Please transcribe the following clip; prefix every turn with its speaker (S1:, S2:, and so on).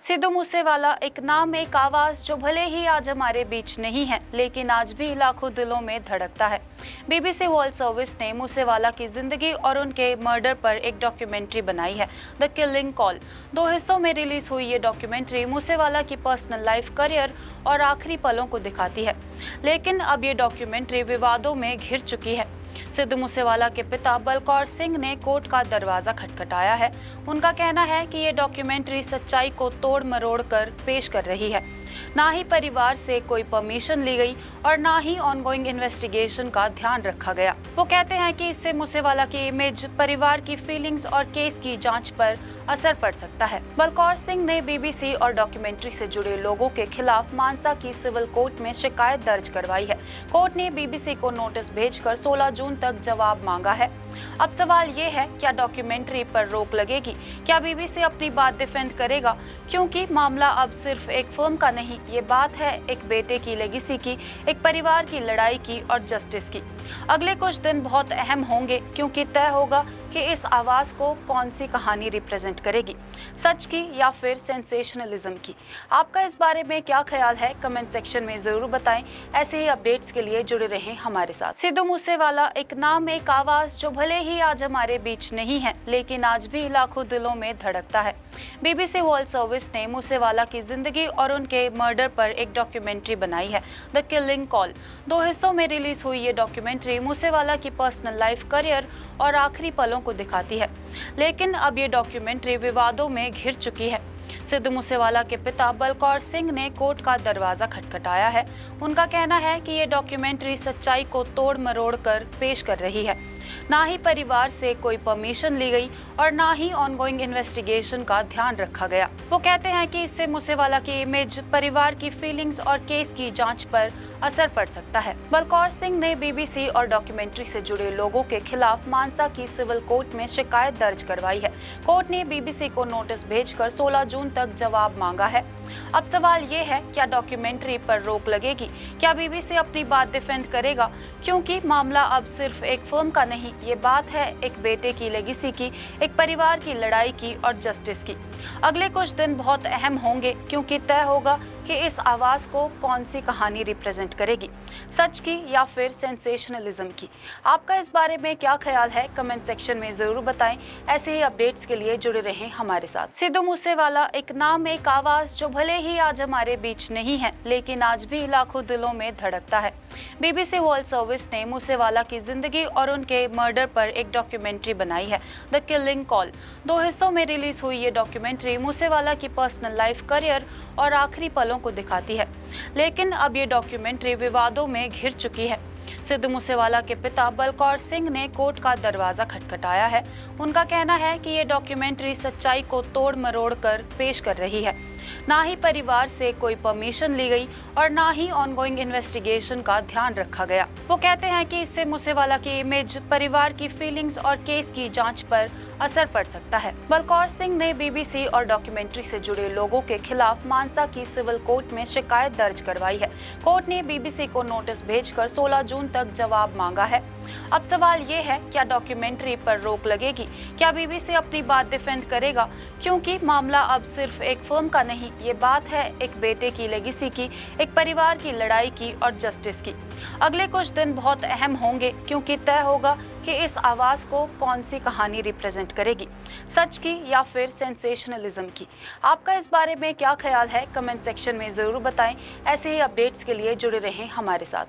S1: सिद्धू मूसेवाला एक नाम एक आवाज जो भले ही आज हमारे बीच नहीं है, लेकिन आज भी लाखों दिलों में धड़कता है। बीबीसी वर्ल्ड सर्विस ने मूसेवाला की जिंदगी और उनके मर्डर पर एक डॉक्यूमेंट्री बनाई है, द किलिंग कॉल। 2 हिस्सों में रिलीज हुई ये डॉक्यूमेंट्री मूसेवाला की पर्सनल लाइफ, करियर और आखिरी पलों को दिखाती है। लेकिन अब ये डॉक्यूमेंट्री विवादों में घिर चुकी है। सिद्धू मूसेवाला के पिता बलकौर सिंह ने कोर्ट का दरवाजा खटखटाया है। उनका कहना है कि ये डॉक्यूमेंट्री सच्चाई को तोड़ मरोड़ कर पेश कर रही है। ना ही परिवार से कोई परमिशन ली गई और ना ही ऑनगोइंग इन्वेस्टिगेशन का ध्यान रखा गया। वो कहते हैं कि इससे मूसेवाला की इमेज, परिवार की फीलिंग्स और केस की जांच पर असर पड़ सकता है। बलकौर सिंह ने बीबीसी और डॉक्यूमेंट्री से जुड़े लोगों के खिलाफ मानसा की सिविल कोर्ट में शिकायत दर्ज करवाई है। कोर्ट ने बीबीसी को नोटिस भेजकर 16 जून तक जवाब मांगा है। अब सवाल ये है, क्या डॉक्यूमेंट्री पर रोक लगेगी? क्या बीबीसी अपनी बात डिफेंड करेगा? क्योंकि मामला अब सिर्फ एक फिल्म का नहीं, ये बात है एक बेटे की लेगेसी की, एक परिवार की लड़ाई की और जस्टिस की। अगले कुछ दिन बहुत अहम होंगे, क्योंकि तय होगा कि इस आवाज को कौन सी कहानी रिप्रेजेंट करेगी, सच की या फिर सेंसेशनलिज्म की। आपका इस बारे में क्या ख्याल है? कमेंट सेक्शन में जरूर बताएं। ऐसे ही अपडेट्स के लिए जुड़े रहें हमारे साथ। सिद्धू मूसेवाला एक नाम एक आवाज जो भले ही आज हमारे बीच नहीं है, लेकिन आज भी लाखों दिलों में धड़कता है। बीबीसी वर्ल्ड सर्विस ने मूसेवाला की जिंदगी और उनके मर्डर पर एक डॉक्यूमेंट्री बनाई है, द किलिंग कॉल। 2 हिस्सों में रिलीज हुई ये डॉक्यूमेंट्री मूसेवाला की पर्सनल लाइफ, करियर और आखिरी पलों को दिखाती है। लेकिन अब ये डॉक्यूमेंट्री विवादों में घिर चुकी है। सिद्धू मूसेवाला के पिता बलकौर सिंह ने कोर्ट का दरवाजा खटखटाया है। उनका कहना है कि ये डॉक्यूमेंट्री सच्चाई को तोड़ मरोड़ कर पेश कर रही है। ना ही परिवार से कोई परमिशन ली गई और ना ही ऑनगोइंग इन्वेस्टिगेशन का ध्यान रखा गया। वो कहते हैं कि इससे मूसेवाला की इमेज, परिवार की फीलिंग्स और केस की जांच पर असर पड़ सकता है। बलकौर सिंह ने बीबीसी और डॉक्यूमेंट्री से जुड़े लोगों के खिलाफ मानसा की सिविल कोर्ट में शिकायत दर्ज करवाई है। कोर्ट ने बीबीसी को नोटिस भेजकर 16 जून तक जवाब मांगा है। अब सवाल ये है, क्या डॉक्यूमेंट्री पर रोक लगेगी? क्या बीबीसी अपनी बात डिफेंड करेगा? क्योंकि मामला अब सिर्फ एक फिल्म का नहीं, ये बात है एक बेटे की लेगेसी की, एक परिवार की लड़ाई की और जस्टिस की। अगले कुछ दिन बहुत अहम होंगे, क्योंकि तय होगा कि इस आवाज को कौन सी कहानी रिप्रेजेंट करेगी, सच की या फिर सेंसेशनलिज्म की। आपका इस बारे में क्या ख्याल है? कमेंट सेक्शन में जरूर बताएं। ऐसे ही अपडेट्स के लिए जुड़े रहें हमारे साथ। सिद्धू मूसेवाला एक नाम एक आवाज जो भले ही आज हमारे बीच नहीं है, लेकिन आज भी लाखों दिलों में धड़कता है। बीबीसी वर्ल्ड सर्विस ने मूसेवाला की जिंदगी और उनके मर्डर पर एक डॉक्यूमेंट्री बनाई है, द किलिंग कॉल। 2 हिस्सों में रिलीज हुई ये डॉक्यूमेंट्री मूसेवाला की पर्सनल लाइफ, करियर और आखिरी पलों को दिखाती है। लेकिन अब ये डॉक्यूमेंट्री विवादों में घिर चुकी है। सिद्धू मूसेवाला के पिता बलकौर सिंह ने कोर्ट का दरवाजा खटखटाया है। उनका कहना है कि ये डॉक्यूमेंट्री सच्चाई को तोड़ मरोड़ कर पेश कर रही है। ना ही परिवार से कोई परमिशन ली गई और ना ही ऑनगोइंग इन्वेस्टिगेशन का ध्यान रखा गया। वो कहते हैं कि इससे मूसेवाला की इमेज, परिवार की फीलिंग्स और केस की जांच पर असर पड़ सकता है। बलकौर सिंह ने बीबीसी और डॉक्यूमेंट्री से जुड़े लोगों के खिलाफ मानसा की सिविल कोर्ट में शिकायत दर्ज करवाई है। कोर्ट ने बीबीसी को नोटिस भेजकर 16 जून तक जवाब मांगा है। अब सवाल ये है, क्या डॉक्यूमेंट्री पर रोक लगेगी? क्या बीबीसी अपनी बात डिफेंड करेगा? क्योंकि मामला अब सिर्फ एक फिल्म का नहीं, ये बात है एक बेटे की लेगेसी की, एक परिवार की लड़ाई की और जस्टिस की। अगले कुछ दिन बहुत अहम होंगे, क्योंकि तय होगा कि इस आवाज को कौन सी कहानी रिप्रेजेंट करेगी, सच की या फिर सेंसेशनलिज्म की। आपका इस बारे में क्या ख्याल है? कमेंट सेक्शन में जरूर बताएं। ऐसे ही अपडेट्स के लिए जुड़े रहें हमारे साथ।